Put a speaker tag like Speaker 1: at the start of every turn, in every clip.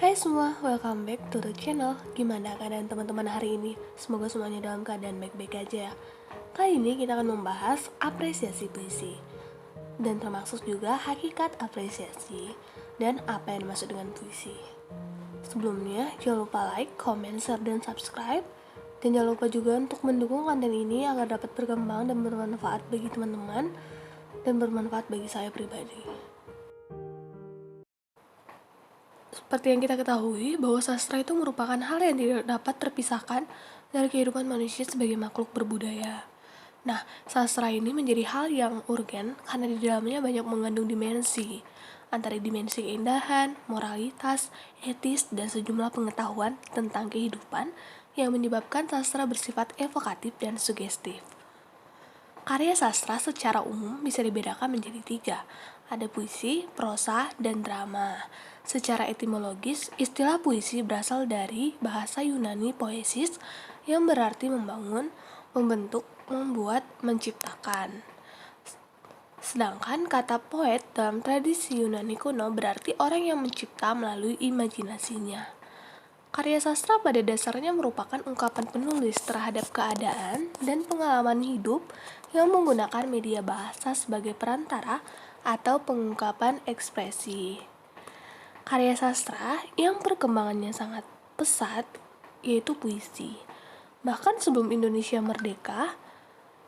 Speaker 1: Hai semua, welcome back to the channel. Gimana keadaan teman-teman hari ini? Semoga semuanya dalam keadaan baik-baik aja ya. Kali ini kita akan membahas apresiasi puisi dan termasuk juga hakikat apresiasi dan apa yang dimaksud dengan puisi. Sebelumnya, jangan lupa like, comment, share, dan subscribe. Dan jangan lupa juga untuk mendukung konten ini agar dapat berkembang dan bermanfaat bagi teman-teman dan bermanfaat bagi saya pribadi. Seperti yang kita ketahui, bahwa sastra itu merupakan hal yang tidak dapat terpisahkan dari kehidupan manusia sebagai makhluk berbudaya. Nah, sastra ini menjadi hal yang urgen karena di dalamnya banyak mengandung dimensi, antara dimensi keindahan, moralitas, etis, dan sejumlah pengetahuan tentang kehidupan yang menyebabkan sastra bersifat evokatif dan sugestif. Karya sastra secara umum bisa dibedakan menjadi tiga, ada puisi, prosa, dan drama. Secara etimologis, istilah puisi berasal dari bahasa Yunani poesis yang berarti membangun, membentuk, membuat, menciptakan. Sedangkan kata poet dalam tradisi Yunani kuno berarti orang yang mencipta melalui imajinasinya. Karya sastra pada dasarnya merupakan ungkapan penulis terhadap keadaan dan pengalaman hidup yang menggunakan media bahasa sebagai perantara atau pengungkapan ekspresi. Karya sastra yang perkembangannya sangat pesat yaitu puisi. Bahkan sebelum Indonesia merdeka,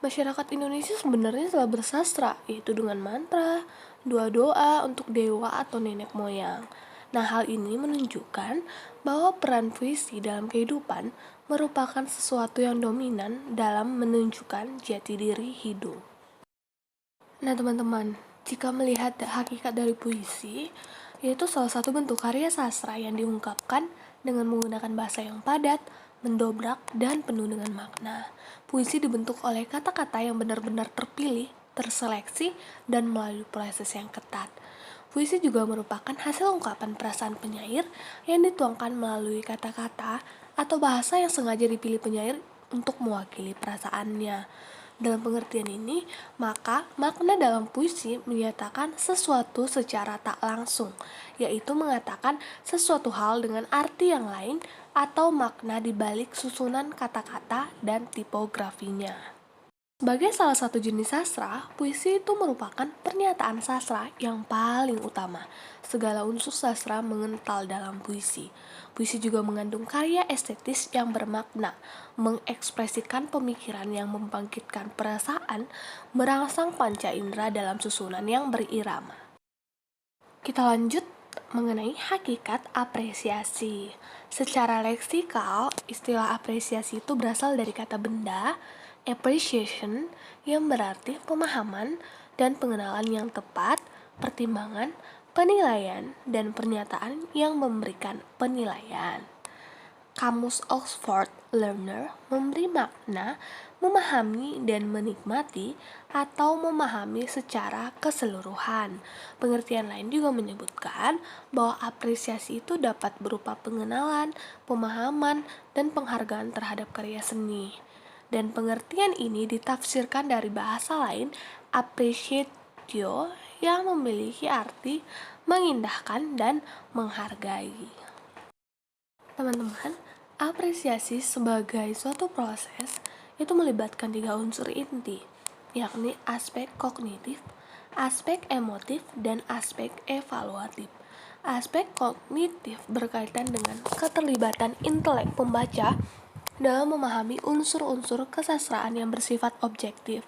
Speaker 1: masyarakat Indonesia sebenarnya telah bersastra, yaitu dengan mantra, doa-doa untuk dewa atau nenek moyang. Nah, hal ini menunjukkan bahwa peran puisi dalam kehidupan merupakan sesuatu yang dominan dalam menunjukkan jati diri hidup. Nah, teman-teman, jika melihat hakikat dari puisi, yaitu salah satu bentuk karya sastra yang diungkapkan dengan menggunakan bahasa yang padat, mendobrak, dan penuh dengan makna. Puisi dibentuk oleh kata-kata yang benar-benar terpilih, terseleksi, dan melalui proses yang ketat. Puisi juga merupakan hasil ungkapan perasaan penyair yang dituangkan melalui kata-kata atau bahasa yang sengaja dipilih penyair untuk mewakili perasaannya. Dalam pengertian ini, maka makna dalam puisi menyatakan sesuatu secara tak langsung, yaitu mengatakan sesuatu hal dengan arti yang lain atau makna di balik susunan kata-kata dan tipografinya. Sebagai salah satu jenis sastra, puisi itu merupakan pernyataan sastra yang paling utama. Segala unsur sastra mengental dalam puisi. Puisi juga mengandung karya estetis yang bermakna, mengekspresikan pemikiran yang membangkitkan perasaan, merangsang panca indera dalam susunan yang berirama. Kita lanjut mengenai hakikat apresiasi. Secara leksikal, istilah apresiasi itu berasal dari kata benda, appreciation, yang berarti pemahaman dan pengenalan yang tepat, pertimbangan, penilaian, dan pernyataan yang memberikan penilaian. Kamus Oxford Learner memberi makna memahami dan menikmati atau memahami secara keseluruhan. Pengertian lain juga menyebutkan bahwa apresiasi itu dapat berupa pengenalan, pemahaman, dan penghargaan terhadap karya seni. Dan pengertian ini ditafsirkan dari bahasa lain, appreciatio, yang memiliki arti mengindahkan dan menghargai. Teman-teman, apresiasi sebagai suatu proses itu melibatkan 3 unsur inti, yakni aspek kognitif, aspek emotif, dan aspek evaluatif. Aspek kognitif berkaitan dengan keterlibatan intelek pembaca dalam memahami unsur-unsur kesastraan yang bersifat objektif.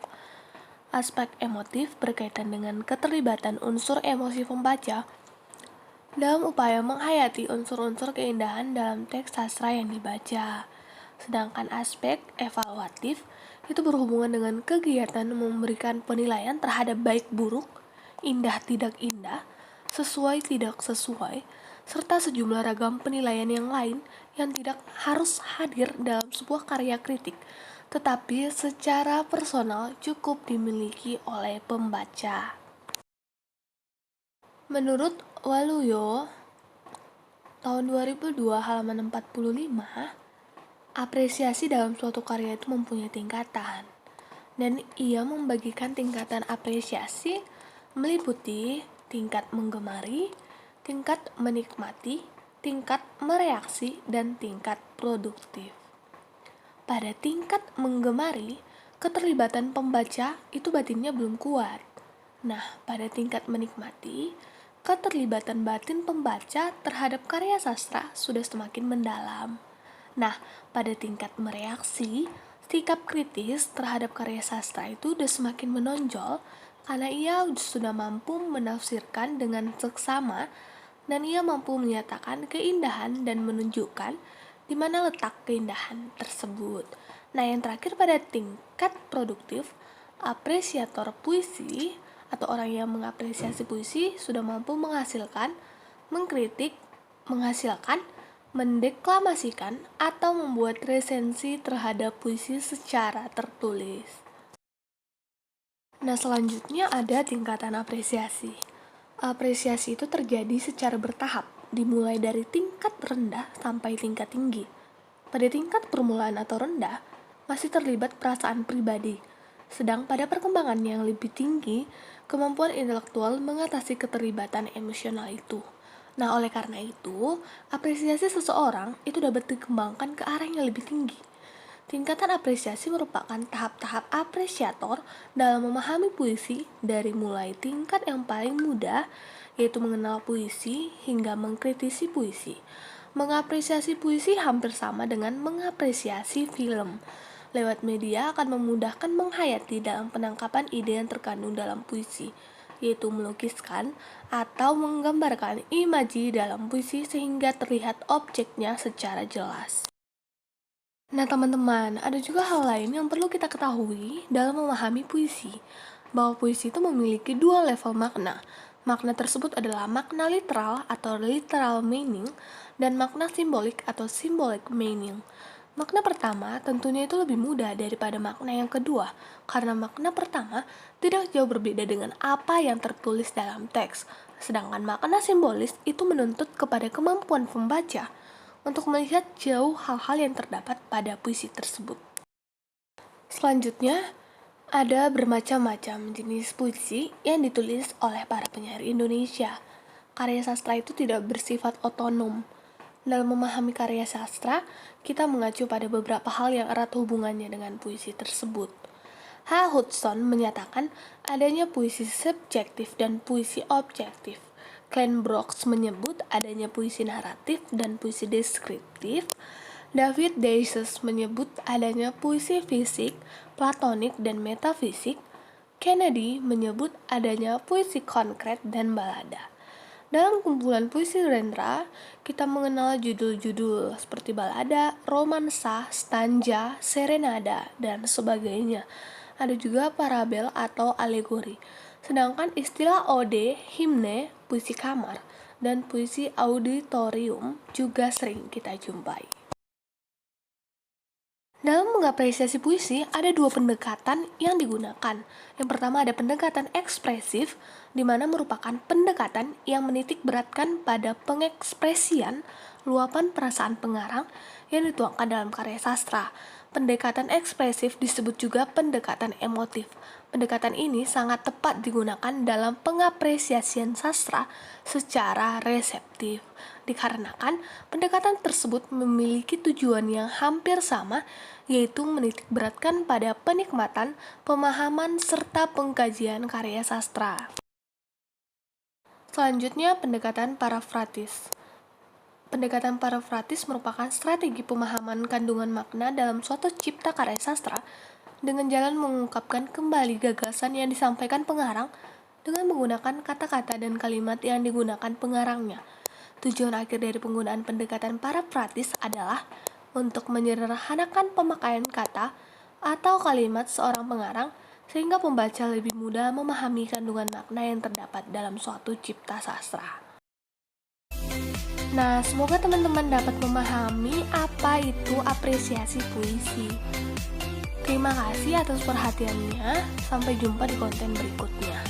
Speaker 1: Aspek emotif berkaitan dengan keterlibatan unsur emosi pembaca dalam upaya menghayati unsur-unsur keindahan dalam teks sastra yang dibaca. Sedangkan aspek evaluatif itu berhubungan dengan kegiatan memberikan penilaian terhadap baik buruk, indah tidak indah, sesuai tidak sesuai, serta sejumlah ragam penilaian yang lain yang tidak harus hadir dalam sebuah karya kritik, tetapi secara personal cukup dimiliki oleh pembaca. Menurut Waluyo, tahun 2002 halaman 45, apresiasi dalam suatu karya itu mempunyai tingkatan. Dan ia membagikan tingkatan apresiasi meliputi tingkat menggemari, tingkat menikmati, tingkat mereaksi, dan tingkat produktif. Pada tingkat menggemari, keterlibatan pembaca itu batinnya belum kuat. Nah, pada tingkat menikmati, keterlibatan batin pembaca terhadap karya sastra sudah semakin mendalam. Nah, pada tingkat mereaksi, sikap kritis terhadap karya sastra itu sudah semakin menonjol karena ia sudah mampu menafsirkan dengan seksama dan ia mampu menyatakan keindahan dan menunjukkan di mana letak keindahan tersebut. Nah, yang terakhir pada tingkat produktif, apresiator puisi atau orang yang mengapresiasi puisi sudah mampu menghasilkan, mengkritik, menghasilkan, mendeklamasikan, atau membuat resensi terhadap puisi secara tertulis. Nah, selanjutnya ada tingkatan apresiasi. Apresiasi itu terjadi secara bertahap, dimulai dari tingkat rendah sampai tingkat tinggi. Pada tingkat permulaan atau rendah, masih terlibat perasaan pribadi, sedang pada perkembangan yang lebih tinggi, kemampuan intelektual mengatasi keterlibatan emosional itu. Nah, oleh karena itu, apresiasi seseorang itu dapat dikembangkan ke arah yang lebih tinggi. Tingkatan apresiasi merupakan tahap-tahap apresiator dalam memahami puisi dari mulai tingkat yang paling mudah, yaitu mengenal puisi, hingga mengkritisi puisi. Mengapresiasi puisi hampir sama dengan mengapresiasi film. Lewat media akan memudahkan menghayati dalam penangkapan ide yang terkandung dalam puisi, yaitu melukiskan atau menggambarkan imaji dalam puisi sehingga terlihat objeknya secara jelas. Nah, teman-teman, ada juga hal lain yang perlu kita ketahui dalam memahami puisi, bahwa puisi itu memiliki dua level makna. Makna tersebut adalah makna literal atau literal meaning dan makna simbolik atau symbolic meaning. Makna pertama tentunya itu lebih mudah daripada makna yang kedua, karena makna pertama tidak jauh berbeda dengan apa yang tertulis dalam teks, sedangkan makna simbolis itu menuntut kepada kemampuan pembaca untuk melihat jauh hal-hal yang terdapat pada puisi tersebut. Selanjutnya, ada bermacam-macam jenis puisi yang ditulis oleh para penyair Indonesia. Karya sastra itu tidak bersifat otonom. Dalam memahami karya sastra, kita mengacu pada beberapa hal yang erat hubungannya dengan puisi tersebut. H. Hudson menyatakan adanya puisi subjektif dan puisi objektif. Glenn Brooks menyebut adanya puisi naratif dan puisi deskriptif. David Daisy menyebut adanya puisi fisik, platonik, dan metafisik. Kennedy menyebut adanya puisi konkret dan balada. Dalam kumpulan puisi genre, kita mengenal judul-judul seperti balada, romansa, stanza, serenada, dan sebagainya. Ada juga parabel atau alegori. Sedangkan istilah ode, himne, puisi kamar, dan puisi auditorium juga sering kita jumpai. Dalam mengapresiasi puisi, ada dua pendekatan yang digunakan. Yang pertama ada pendekatan ekspresif, di mana merupakan pendekatan yang menitik beratkan pada pengekspresian luapan perasaan pengarang yang dituangkan dalam karya sastra. Pendekatan ekspresif disebut juga pendekatan emotif. Pendekatan ini sangat tepat digunakan dalam pengapresiasian sastra secara reseptif, dikarenakan pendekatan tersebut memiliki tujuan yang hampir sama, yaitu menitik beratkan pada penikmatan, pemahaman, serta pengkajian karya sastra. Selanjutnya, pendekatan parafratis. Pendekatan parafratis merupakan strategi pemahaman kandungan makna dalam suatu cipta karya sastra dengan jalan mengungkapkan kembali gagasan yang disampaikan pengarang dengan menggunakan kata-kata dan kalimat yang digunakan pengarangnya. Tujuan akhir dari penggunaan pendekatan parafratis adalah untuk menyederhanakan pemakaian kata atau kalimat seorang pengarang sehingga pembaca lebih mudah memahami kandungan makna yang terdapat dalam suatu cipta sastra. Nah, semoga teman-teman dapat memahami apa itu apresiasi puisi. Terima kasih atas perhatiannya. Sampai jumpa di konten berikutnya.